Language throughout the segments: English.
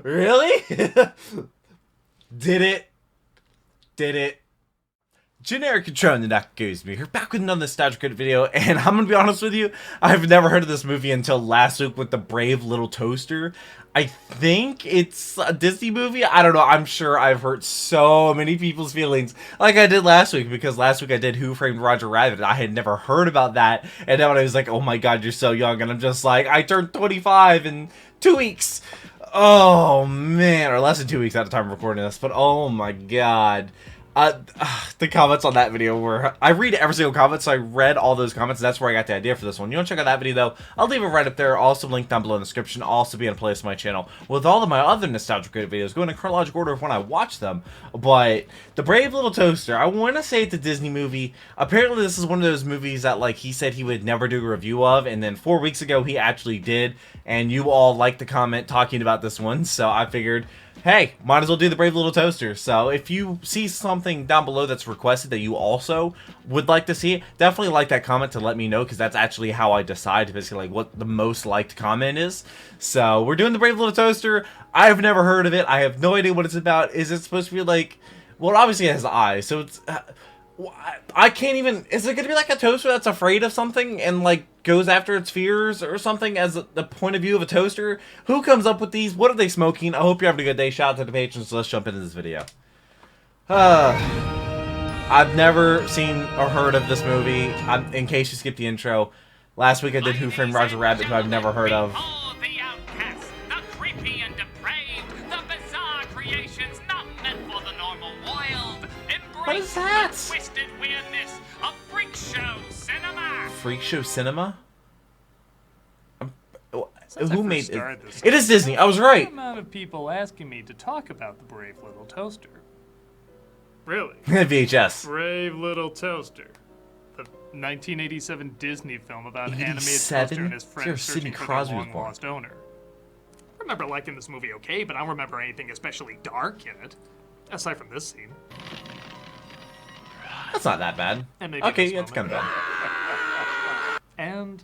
Really? Did it? Did it? Generic Control and the theduckgoesmoo here, back with another nostalgic Critic video, and I'm gonna be honest with you, I've never heard of this movie until last week with the Brave Little Toaster. I think it's a Disney movie. I don't know. I'm sure I've hurt so many people's feelings, like I did last week, because last week I did Who Framed Roger Rabbit, and I had never heard about that, and then when I was like, oh my god, you're so young, and I'm just like, I turned 25 in 2 weeks. Oh man, or less than 2 weeks at the time of recording this, but oh my god. The comments on that video were, I read every single comment, so I read all those comments, and that's where I got the idea for this one. You want to check out that video, though? I'll leave it right up there, also linked down below in the description, also be in a place on my channel, with all of my other nostalgic Critic videos, going in chronological order of when I watch them. But, The Brave Little Toaster, I want to say it's a Disney movie. Apparently, this is one of those movies that, like, he said he would never do a review of, and then 4 weeks ago, he actually did, and you all liked the comment talking about this one, so I figured, hey, might as well do The Brave Little Toaster. So if you see something down below that's requested that you also would like to see, definitely like that comment to let me know, because that's actually how I decide basically like what the most liked comment is. So we're doing The Brave Little Toaster. I've never heard of it. I have no idea what it's about. Is it supposed to be like, well, obviously it has eyes, so it's I can't even, is it gonna be like a toaster that's afraid of something and like goes after its fears or something as the point of view of a toaster? Who comes up with these? What are they smoking? I hope you're having a good day. Shout out to the patrons. So let's jump into this video. I've never seen or heard of this movie. In case you skipped the intro, last week I did Who Framed Roger Rabbit, who I've never heard of. Behold the outcast, the creepy and depraved, the bizarre creations not meant for the normal wild. What is that? The twisted weirdness of freak show cinema. Freak Show Cinema? Since Who I made first started this, it? It is Disney. I was right. the amount of people asking me to talk about the Brave Little Toaster. Really? VHS. Brave Little Toaster. The 1987 Disney film about an animated 87? toaster and his Sure, friends Sidney searching for Crosby their was born. long-lost owner. I remember liking this movie okay, but I don't remember anything especially dark in it. Aside from this scene. That's not that bad. And maybe Okay, this yeah, it's kind moment. of bad. And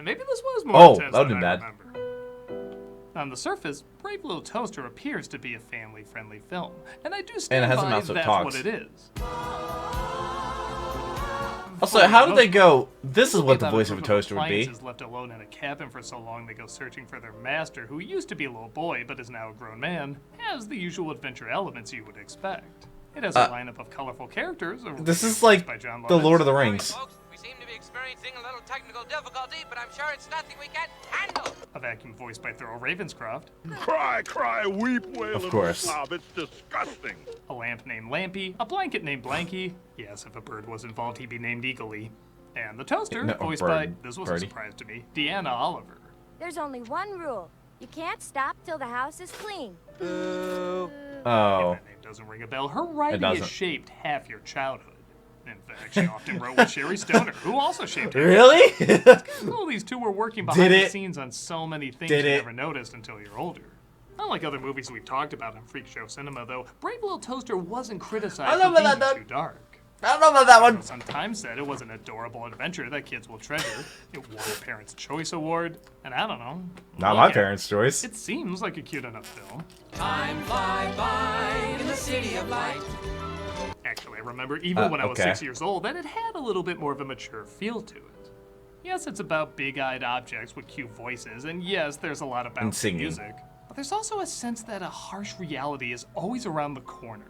maybe this was more Oh, intense that would've than been I bad. remember. On the surface, Brave Little Toaster appears to be a family-friendly film, and I do And stand it has a by mouse that that's talks. what it is. Also, how did they go? This is Movie what the about voice group of a toaster would be. appliances left alone in a cabin for so long they go searching for their master, who used to be a little boy but is now a grown man, has the usual adventure elements you would expect. It has a lineup of colorful characters. This is like by John the Lord of the Sorry, Rings. folks, we seem to be experiencing a little technical difficulty, but I'm sure it's nothing we can't handle. A vacuum voiced by Thurl Ravenscroft. Cry, cry, weep, wail, Of and course. sob. It's disgusting. A lamp named Lampy. A blanket named Blanky. Yes, if a bird was involved, he'd be named Eagly. And the toaster, No, voiced bird. by, this was Birdie. a surprise to me, Deanna Oliver. There's only one rule. You can't stop till the house is clean. Oh. If that name doesn't ring a bell, her writing doesn't. has shaped half your childhood. In fact, she often wrote with Sherry Stoner, who also shaped half. Really? Cool, these two were working behind Did the it? scenes on so many things Did you it? never noticed until you're older. Unlike other movies we've talked about in Freak Show Cinema, though, Brave Little Toaster wasn't criticized I know for about being that. too dark. I don't know about that one. Sometimes said it was an adorable adventure that kids will treasure. It won a Parents' Choice Award, and I don't know. Not look my at parents' choice. It seems like a cute enough film. Time fly by in the city of light. Actually, I remember even when I was okay. 6 years old that it had a little bit more of a mature feel to it. Yes, it's about big-eyed objects with cute voices, and yes, there's a lot about singing. music. But there's also a sense that a harsh reality is always around the corner.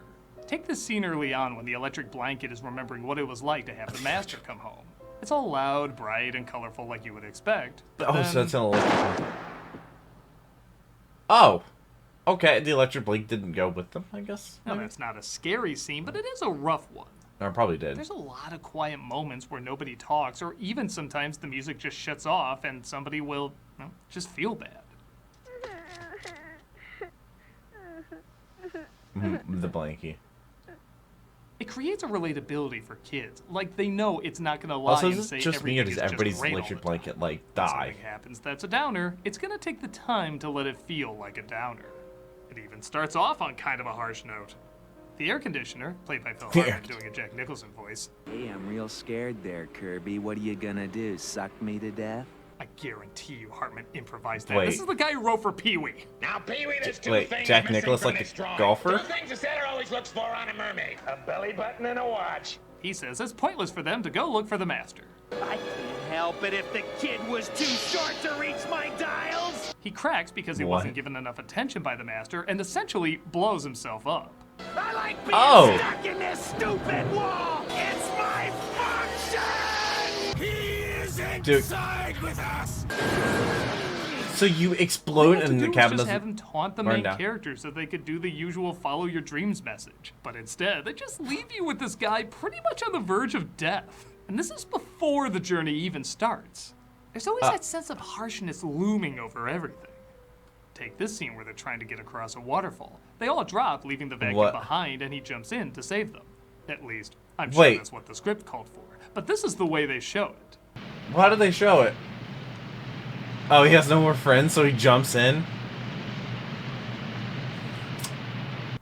Take this scene early on when the electric blanket is remembering what it was like to have the master come home. It's all loud, bright, and colorful like you would expect. But Oh, then, so that's an electric. Oh. Okay, the electric blink didn't go with them, I guess. now, that's not a scary scene, but it is a rough one. No, it probably did. There's a lot of quiet moments where nobody talks, or even sometimes the music just shuts off and somebody will just feel bad. The blankie. It creates a relatability for kids. Like, they know it's not going to lie Also, and is say it just me or everything does is just everybody's great all electric the time. blanket, like, When die? something happens that's a downer, it's going to take the time to let it feel like a downer. It even starts off on kind of a harsh note. The air conditioner, played by Phil Hartman doing a Jack Nicholson voice, Hey, I'm real scared there, Kirby. What are you gonna do, suck me to death? I guarantee you Hartman improvised that. Wait. This is the guy who wrote for Pee-wee. Now, Pee-wee, there's two Wait, things Jack missing Nicklaus, from like this the drawing. golfer? Two things a sailor always looks for on a mermaid. A belly button and a watch. He says it's pointless for them to go look for the master. I can't help it if the kid was too short to reach my dials. He cracks because he What? wasn't given enough attention by the master and essentially blows himself up. I like being Oh. stuck in this stupid wall. It's my function. He is inside with us. So you All explode you had to and the do was cabin just doesn't have him taunt the burn main down. character so they could do the usual follow your dreams message. But instead, they just leave you with this guy pretty much on the verge of death. And this is before the journey even starts. There's always that sense of harshness looming over everything. Take this scene where they're trying to get across a waterfall. They all drop, leaving the vacuum What? behind, and he jumps in to save them. At least, I'm sure Wait. that's what the script called for. But this is the way they show it. Why did they show it? Oh, he has no more friends, so he jumps in.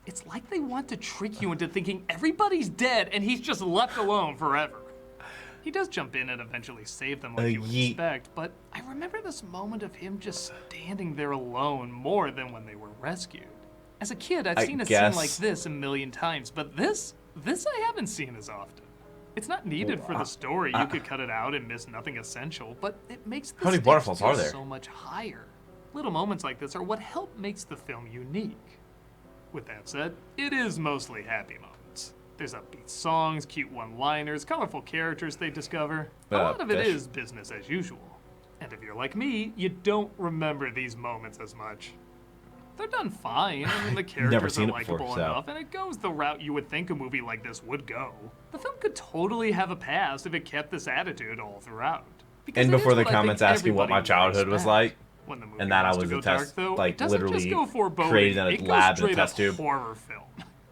It's like they want to trick you into thinking everybody's dead and he's just left alone forever. He does jump in and eventually save them like you would yeet. expect, but I remember this moment of him just standing there alone more than when they were rescued. As a kid, I've I seen a guess. scene like this a million times, but this I haven't seen as often. It's not needed for the story. You could cut it out and miss nothing essential, but it makes the How many stakes waterfalls feel are there? so much higher. Little moments like this are what help makes the film unique. With that said, it is mostly happy moments. There's upbeat songs, cute one-liners, colorful characters they discover. A lot of it fish. is business as usual. And if you're like me, you don't remember these moments as much. They're done fine. I mean, the characters seen are it before, likable so. enough, and it goes the route you would think a movie like this would go. The film could totally have a past if it kept this attitude all throughout. Because And it is before the what I think comments asking what my everybody childhood would was expect. like, When the movie and that I wants to was go a test, dark, though, like, it doesn't just literally go foreboding, created in a it goes lab in a straight test up tube. horror film.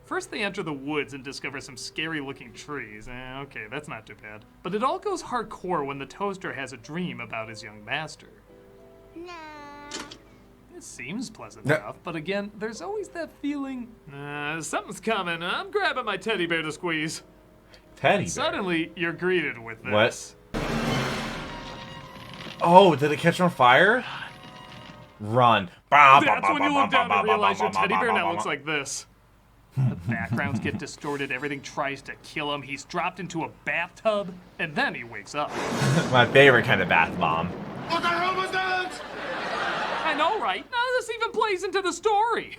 First they enter the woods and discover some scary-looking trees. Okay, that's not too bad. But it all goes hardcore when the toaster has a dream about his young master. Nah. It seems pleasant No. enough, but again, there's always that feeling, something's coming. I'm grabbing my teddy bear to squeeze. Teddy bear. Suddenly, you're greeted with What? this. Oh, did it catch on fire? Run. That's when you look down and realize your teddy bear now looks like this. The backgrounds get distorted, everything tries to kill him, he's dropped into a bathtub, and then he wakes up. My favorite kind of bath bomb. What the hell was that? I know, right? None of this even plays into the story.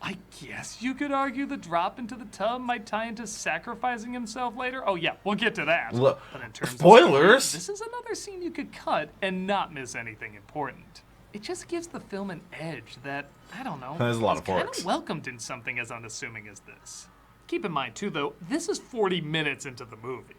I guess you could argue the drop into the tub might tie into sacrificing himself later. Oh yeah, we'll get to that. Look, But in terms spoilers! of story, this is another scene you could cut and not miss anything important. It just gives the film an edge that, I don't know, There's a lot is of kind forks. of welcomed in something as unassuming as this. Keep in mind too, though, this is 40 minutes into the movie.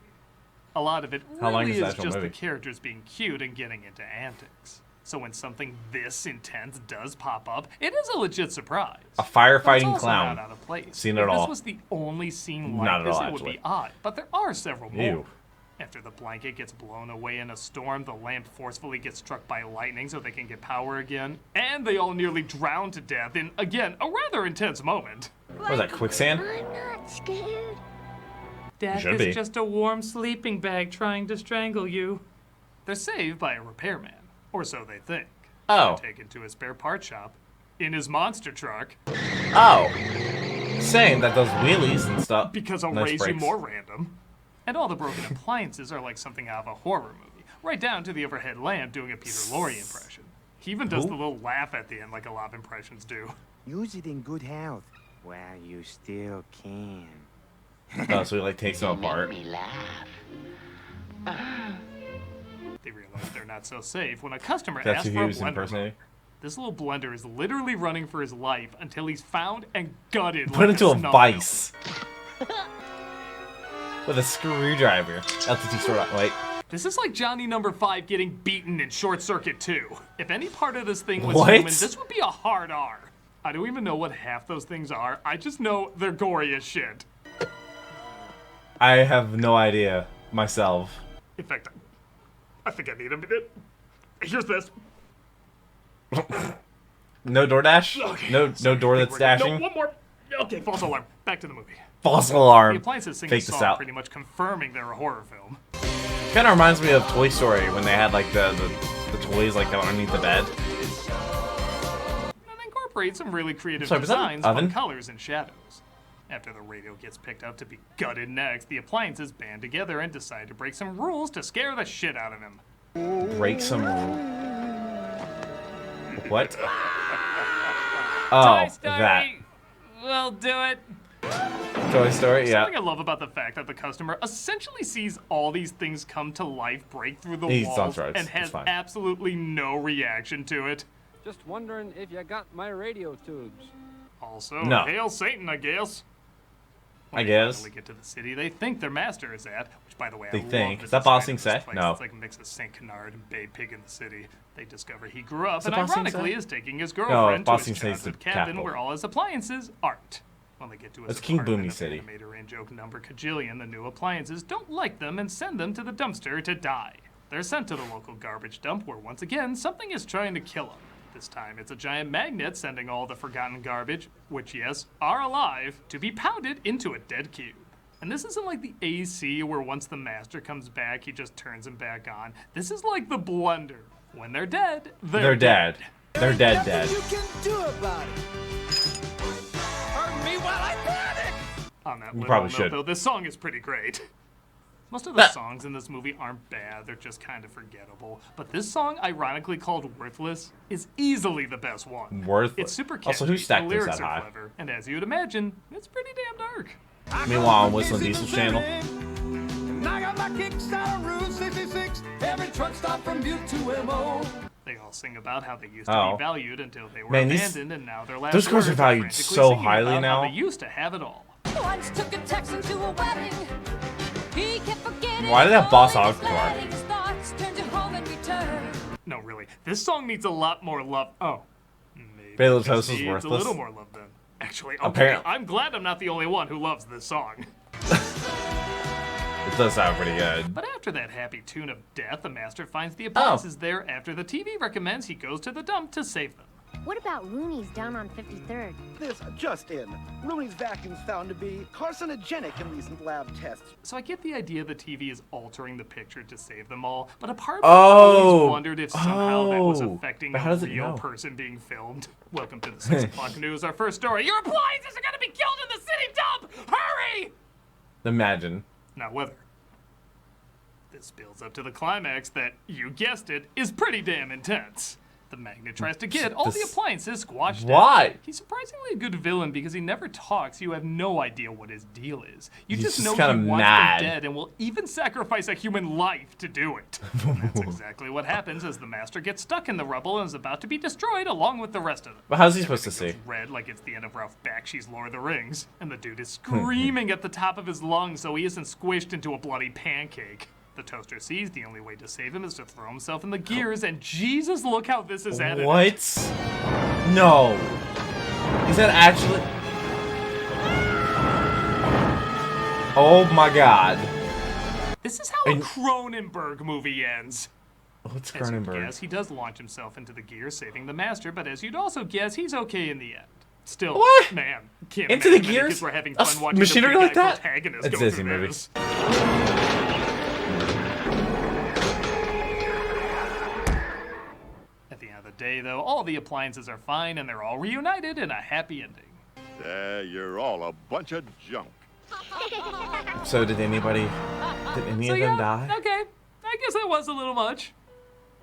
A lot of it How long really is the is actual just movie? the characters being cute and getting into antics. So when something this intense does pop up, it is a legit surprise. A But it's firefighting also clown. not out of place. Seen it If all. this was the only scene like Not at this, all, it would be actually. odd. But there are several more. Ew. After the blanket gets blown away in a storm, the lamp forcefully gets struck by lightning so they can get power again. And they all nearly drown to death in, again, a rather intense moment. What was that, quicksand? I'm not scared. Death should is be. just a warm sleeping bag trying to strangle you. They're saved by a repairman, or so they think. Oh. Taken to a spare part shop in his monster truck Oh. Saying that does wheelies and stuff. because I'll Nice raise you brakes. more random. And all the broken appliances are like something out of a horror movie, right down to the overhead lamp doing a Peter Lorre impression. He even does Who? the little laugh at the end like a lot of impressions do. Use it in good health while you still can. Oh, so he like takes them apart. They realize they're not so safe when a customer That's asks who for he a was blender. impersonating. This little blender is literally running for his life until he's found and gutted Put like into a snuff vice. With a screwdriver. LTT sword out. Wait. This is like Johnny Number 5 getting beaten in Short Circuit 2. If any part of this thing was What? human, this would be a hard R. I don't even know what half those things are. I just know they're gory as shit. I have no idea myself. In fact, I think I need a minute. Here's this. No DoorDash? Okay, No sorry, door I that's think we're good. dashing? No, one more. Okay, false alarm. Back to the movie. False alarm. The appliances sing Fake a this song out. pretty much confirming they're a horror film. Kind of reminds me of Toy Story when they had like the the toys like underneath the bed. And incorporate some really creative Sorry, was that an designs, fun oven? colors, and shadows. After the radio gets picked up to be gutted next, the appliances band together and decide to break some rules to scare the shit out of him. Break some. What? Toy Oh, Story that. will do it. Toy Story, yeah. Something I love about the fact that the customer essentially sees all these things come to life, break through the He's walls, on drugs. and It's has fine. absolutely no reaction to it. Just wondering if you got my radio tubes. Also, No. hail Satan, I guess. When I they guess. finally get to the city they think their master is at, which, by the way, They I love think. this Is that design Bossing of this Set? place. No. It's like a mix of St. Canard and Bay Pig in the city. They discover he grew up Is and it Bossing ironically Set? is taking his girlfriend to Bossing his Set's the childhood cabin capital. where all his appliances aren't. When they get to his That's King apartment, Boomy an City. animator and joke number cajillion, the new appliances don't like them and send them to the dumpster to die. They're sent to the local garbage dump where once again something is trying to kill them. This time it's a giant magnet sending all the forgotten garbage, which yes, are alive, to be pounded into a dead cube. And this isn't like the AC where once the master comes back, he just turns him back on. This is like the blender. When they're dead, They're dead. They're dead, dead. You can do about it. Pardon me while I panic. On that You little probably note, should. though, this song is pretty great. Most of the songs in this movie aren't bad, they're just kind of forgettable. But this song, ironically called Worthless, is easily the best one. Worthless. It's super catchy, Also, who stacked the this lyrics that are high? clever, and as you'd imagine, it's pretty damn dark. Meanwhile, on Whistling Diesel's channel. And I got my kicks out of Route 66. Every truck stop from Butte to MO. They all sing about how they used to Oh. be valued until they were Man, these- abandoned, and now their last those cars are words valued frantically so singing highly about now. how they used to have it all. Once took a Texan to a wedding. He kept forgetting Why did that Boss all Hog his car? wedding thoughts turned to home and returned. No, really, this song needs a lot more love. Oh, maybe Bela it Toast was needs a worthless. little more love then. Actually, okay, Apparently. I'm glad I'm not the only one who loves this song. It does sound pretty good. But after that happy tune of death, the master finds Oh. the appliances there after the TV recommends he goes to the dump to save them. What about Rooney's down on 53rd? This just in. Rooney's vacuum's found to be carcinogenic in recent lab tests. So I get the idea the TV is altering the picture to save them all, but a part of me Oh. always wondered if somehow that was Oh. affecting But a how does it real know? person being filmed. Welcome to the 6 o'clock news, our first story. Your appliances are gonna be killed in the city dump! Hurry! Imagine. Now whether. This builds up to the climax that, you guessed it, is pretty damn intense. The magnet tries to get all the This- appliances squashed Why? out. He's surprisingly a good villain because he never talks. You have no idea what his deal is. You He's just just know kinda he wants mad. them dead and will even sacrifice a human life to do it. And that's exactly what happens as the master gets stuck in the rubble and is about to be destroyed along with the rest of them. But how's he supposed to see? Goes red like it's the end of Ralph Bakshi's Lord of the Rings, and the dude is screaming at the top of his lungs so he isn't squished into a bloody pancake. The toaster sees the only way to save him is to throw himself in the gears, and Jesus, look how this is edited. What? No. Is that actually? Oh my god. This is how a And- Cronenberg movie ends. What's As you'd Cronenberg? guess, he does launch himself into the gears, saving the master, but as you'd also guess, he's okay in the end. Still, What? man, can't Into the imagine many gears? kids were having A fun watching machinery the like big guy that? protagonist That's go Disney through movie. this. At the end of the day, though, all the appliances are fine and they're all reunited in a happy ending. You're all a bunch of junk. So did anybody? Did any So of yeah, them die? okay. I guess that was a little much.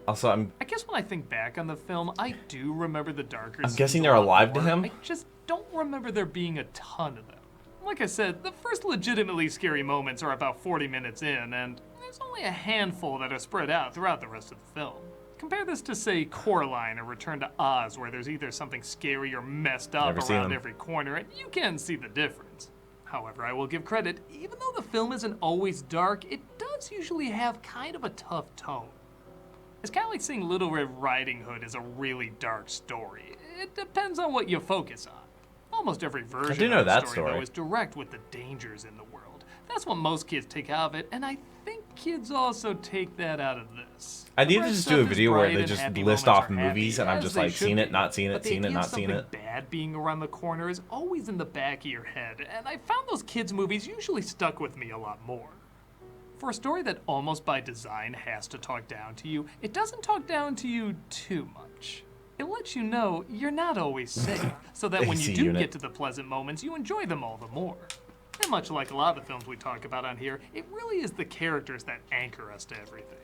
Also, I'm I guess when I think back on the film, I do remember the darker I'm scenes guessing a they're lot alive to more. him? I just don't remember there being a ton of them. Like I said, the first legitimately scary moments are about 40 minutes in, and there's only a handful that are spread out throughout the rest of the film. Compare this to, say, Coraline or Return to Oz, where there's either something scary or messed up Never seen around them. every corner, and you can see the difference. However, I will give credit, even though the film isn't always dark, it does usually have kind of a tough tone. It's kind of like saying Little Red Riding Hood is a really dark story. It depends on what you focus on. Almost every version know of the that story, though, story. is direct with the dangers in the world. That's what most kids take out of it, and I think kids also take that out of this. I need The to rest just stuff do a is video where bright they and just happy list moments off are happy, movies and I'm as just they like should seen it, be. not seen But it, the seen it, idea not of seen it. something bad being around the corner is always in the back of your head, and I found those kids' movies usually stuck with me a lot more. For a story that almost by design has to talk down to you, it doesn't talk down to you too much. It lets you know you're not always safe, so that when you do get to the pleasant moments, you enjoy them all the more. And much like a lot of the films we talk about on here, it really is the characters that anchor us to everything.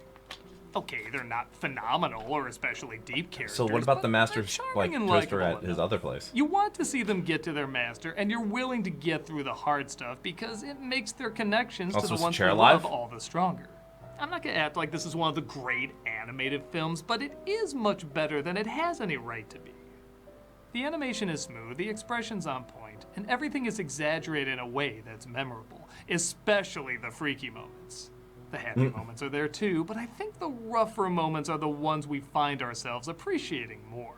Okay, they're not phenomenal or especially deep characters. So what about the master like toaster at his enough. other place? You want to see them get to their master, and you're willing to get through the hard stuff because it makes their connections to the ones they love all the stronger. I'm not gonna act like this is one of the great animated films, but it is much better than it has any right to be. The animation is smooth, the expression's on point, and everything is exaggerated in a way that's memorable, especially the freaky moments. The happy moments are there too, but I think the rougher moments are the ones we find ourselves appreciating more.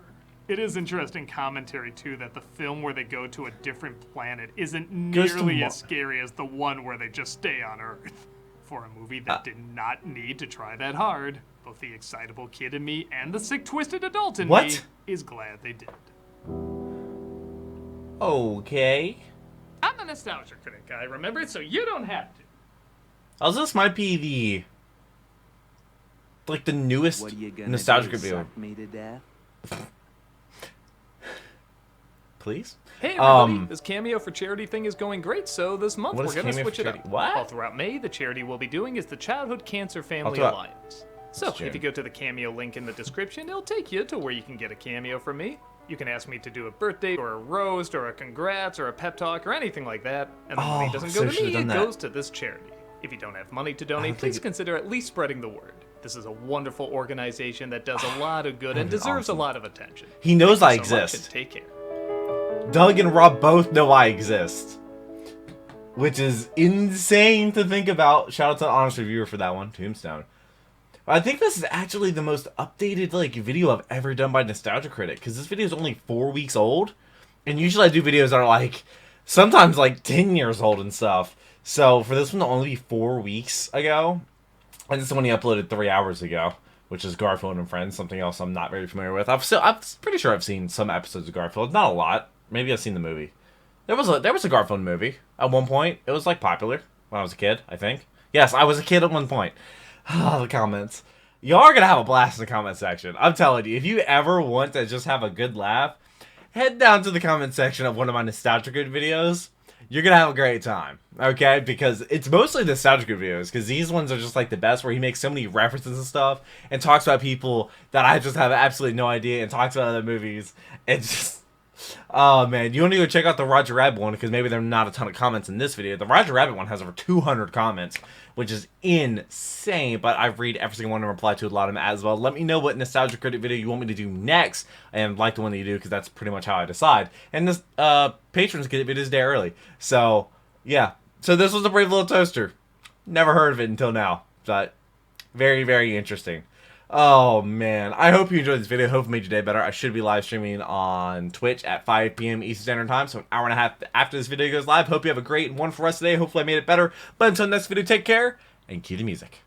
It is interesting commentary too that the film where they go to a different planet isn't nearly as scary as the one where they just stay on Earth. For a movie that did not need to try that hard, both the excitable kid in me and the sick, twisted adult in me is glad they did. Okay. I'm a nostalgia critic, I remember, so you don't have to. Also, this might be the newest nostalgia video. Me to death? Please? Hey everybody, this Cameo for Charity thing is going great, so this month we're going to switch it up. What? All throughout May, the charity we'll be doing is the Childhood Cancer Family Alliance. So, if you go to the Cameo link in the description, it'll take you to where you can get a cameo from me. You can ask me to do a birthday, or a roast, or a congrats, or a pep talk, or anything like that, and the money doesn't go to me, it goes to this charity. If you don't have money to donate, please consider at least spreading the word. This is a wonderful organization that does a lot of good and deserves a lot of attention. He knows I Thank you so much, exist. and take care. Doug and Rob both know I exist, which is insane to think about. Shout out to the Honest Reviewer for that one, Tombstone. I think this is actually the most updated video I've ever done by Nostalgia Critic, because this video is only 4 weeks old, and usually I do videos that are sometimes 10 years old and stuff. So for this one to only be 4 weeks ago, and this is when he uploaded 3 hours ago, which is Garfield and Friends, something else I'm not very familiar with. I'm pretty sure I've seen some episodes of Garfield, not a lot. Maybe I've seen the movie. There was a Garfield movie at one point. It was popular when I was a kid, I think. Yes, I was a kid at one point. The comments. Y'all are gonna have a blast in the comment section. I'm telling you, if you ever want to just have a good laugh, head down to the comment section of one of my Nostalgia Good videos. You're gonna have a great time, okay? Because it's mostly Nostalgia Good videos, because these ones are just the best, where he makes so many references and stuff, and talks about people that I just have absolutely no idea, and talks about other movies. It's just... Oh man, you want to go check out the Roger Rabbit one, because maybe there are not a ton of comments in this video. The Roger Rabbit one has over 200 comments, which is insane, but I read every single one and reply to a lot of them as well. Let me know what Nostalgia Critic video you want me to do next, and like the one that you do, because that's pretty much how I decide. And this patrons get videos a day early. So, yeah. So this was a Brave Little Toaster. Never heard of it until now, but very, very interesting. Oh man, I hope you enjoyed this video. Hope it made your day better. I should be live streaming on Twitch at 5 p.m. Eastern Standard Time, so an hour and a half after this video goes live. Hope you have a great one for us today. Hopefully I made it better. But until next video, take care and cue the music.